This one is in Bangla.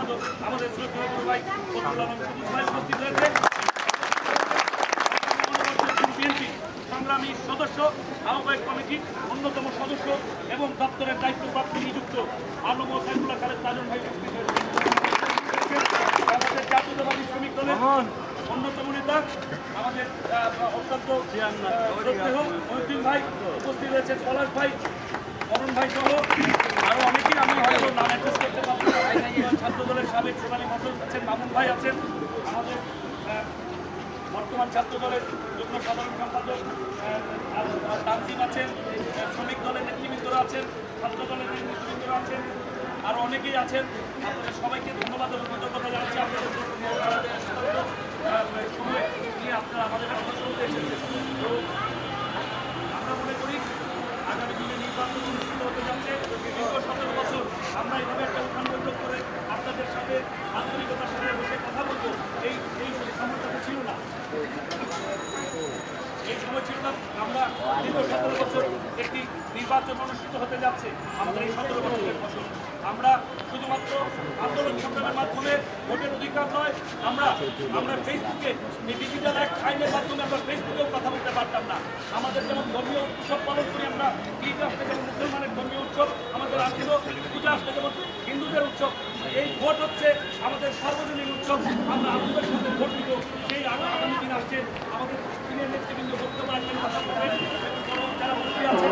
মতো আমাদের শ্রদ্ধেয় বড় ভাই ফজলুল আলম সবুজ ভাই উপস্থিত রয়েছে। বিএনপি সংগ্রামী সদস্য, আহ্বায়ক কমিটির অন্যতম সদস্য এবং দপ্তরের দায়িত্বপ্রাপ্ত নিযুক্ত আলম ও সাইফুল্লাহ খালেদ তাজন ভাই উপস্থিত হয়েছে। আমাদের জাতীয়তাবাদী শ্রমিক দলের অন্যতম নেতা আমাদের অত্যন্ত শ্রদ্ধেয় মহিউদ্দিন ভাই উপস্থিত রয়েছেন, পলাশ ভাই, অরুণ ভাই সহ আরও অনেকেই আমি হয়তো নাম অ্যাড্রেস করতে পারবো। ছাত্র দলের সাবেক সোনালী মন্ডল আছেন, মামুন ভাই আছেন, আমাদের বর্তমান ছাত্র দলের যুগ্ম সাধারণ সম্পাদক তানজিম আছেন, শ্রমিক দলের নেতৃবৃন্দরা আছেন, ছাত্র দলের নেতৃবৃন্দরা আছেন, আরও অনেকেই আছেন। আপনাদের সবাইকে ধন্যবাদ এবং কৃতজ্ঞতা জানাচ্ছি। আপনাদের সময় নিয়ে আপনারা আমাদের করতে এসেছেন। তো আমরা মনে করি আগামী দিনে নির্বাচন অনুষ্ঠিত হতে যাচ্ছে। দীর্ঘ 17 বছর আমরা এইভাবে একটা উত্থান বৈঠক করে আপনাদের সাথে আন্তরিকতার সাথে বসে কথা বলবো, এই সময়টা ছিল না। এই সময় ছিল না। আমরা দীর্ঘ 17 বছর একটি নির্বাচন অনুষ্ঠিত হতে যাচ্ছে। আমাদের এই 17 বছরের ফসল আমরা শুধুমাত্র আন্দোলন সংগ্রামের মাধ্যমে ভোটের অধিকার নয়, আমরা ফেসবুকে ডিজিটাল অ্যাক্ট আইনের মাধ্যমে আমরা ফেসবুকেও কথা বলতে পারতাম না। আমাদের যেমন ধর্মীয় উৎসব পালন করি, আমরা ঈদ আসতে যেমন মুসলমানের ধর্মীয় উৎসব, আমাদের আসছিল পূজা আসতে যেমন হিন্দুদের উৎসব, এই ভোট হচ্ছে আমাদের সার্বজনীন উৎসব। আমরা আনন্দের সাথে ভোট দিব। সেই আগামী দিন আসছে। আমাদের দিনের নেতৃবৃন্দ বক্তব্য রাখবেন, কথা বলবেন, যারা মন্ত্রী আছেন